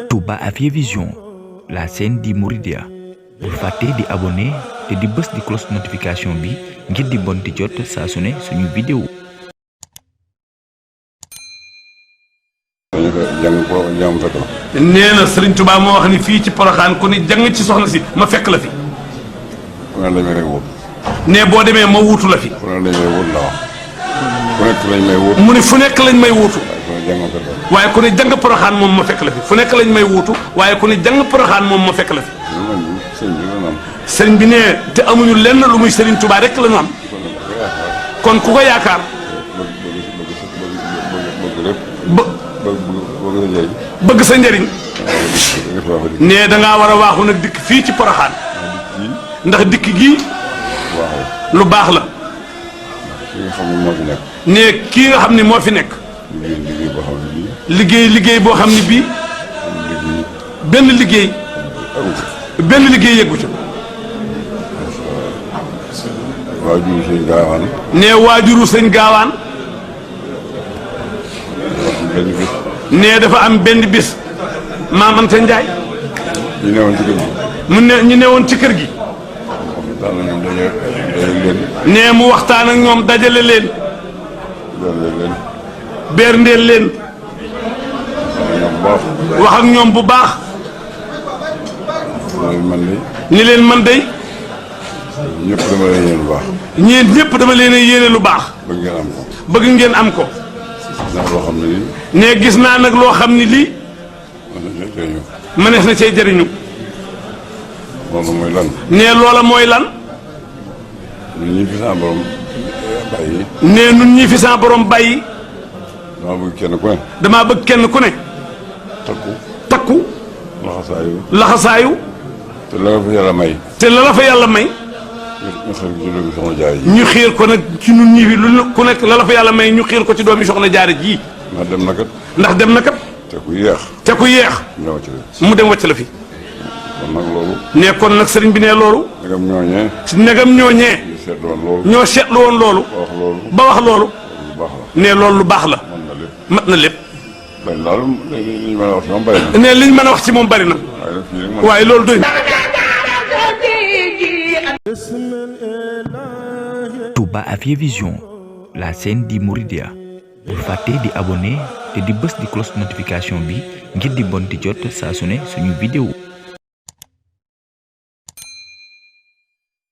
Touba Afia Vision, la scène di Mouridia. Bul fàtte di abonné te di bës di cloche notification bi ngir di bon di jot saa su ne suñu vidéo. nee na Serigne Touba moo wax ni fii ci Porokhane ku ni jàng ci soxna si ma fekk la fi. nee boo demee ma wuutu la fi. mu ni fu nekk lañ may wuutu. waaye ku ni jàng Porokhane moom ma fekk la fi fu nekk lañ may wuutu waaye ku ni jàng Porokhane moom ma fekk la fi. sëriñ bi nee te amuñu lenn lu muy Serigne Touba rek la ñu am. kon ku ko yaakaar. bëgg sa njëriñ. nee da ngaa war a waaxu nag dikk fii ci Porokhane. ndax dikk gii. lu baax la. nee kii nga xam ne moo fi nekk. liggéey boo xam ne bii. benn liggéey yeggu ca. waajuru sëñ gaawaan. nee waajuru sëñ gaawaan. nee dafa am benn bis. Maam Anta Njaay. ñu newoon ci kër gi. nee mu waxtaan ak ñoom dajale leen. berndeel leen. wax ak ñoom bu baax. ni leen man day. ñëpp dama leen yéene lu baax. ñëpp dama leen yéene lu baax. bëgg ngeen am ko. ndax loo xam ne lii. nee gis naa nag loo xam ni lii. mënees na cee jëriñu. loolu mooy lan. nee loola mooy lan. ñun ñii fi sa borom bàyyi. nee ñun ñii fi sa borom bàyyi. damaa bëgg kenn ku ne. takku. laxasaayu. te la la fa yàlla may. ñu xiir ko nag ci ñun ñii fi lu ku nekk la la fa yàlla may ñu xiir ko ci doomi soxna Jaara ji. ndax dem na kat. te ku yéex. mu dem wàcc la fi. kon nag loolu. nee kon nag sëriñ bi nee loolu. negam ñooñee. ñoo seetlu woon loolu. ba wax loolu. nee loolu lu baax la. mat na lépp. nee liñ mën a wax ci moom bari na. waaye loolu doy na. Touba Afia Vision, la scène di Mouridia. Bul fàtte di abonné te di bës di cloche notification bi ngir di bon di jot saa su ne suñu vidéo.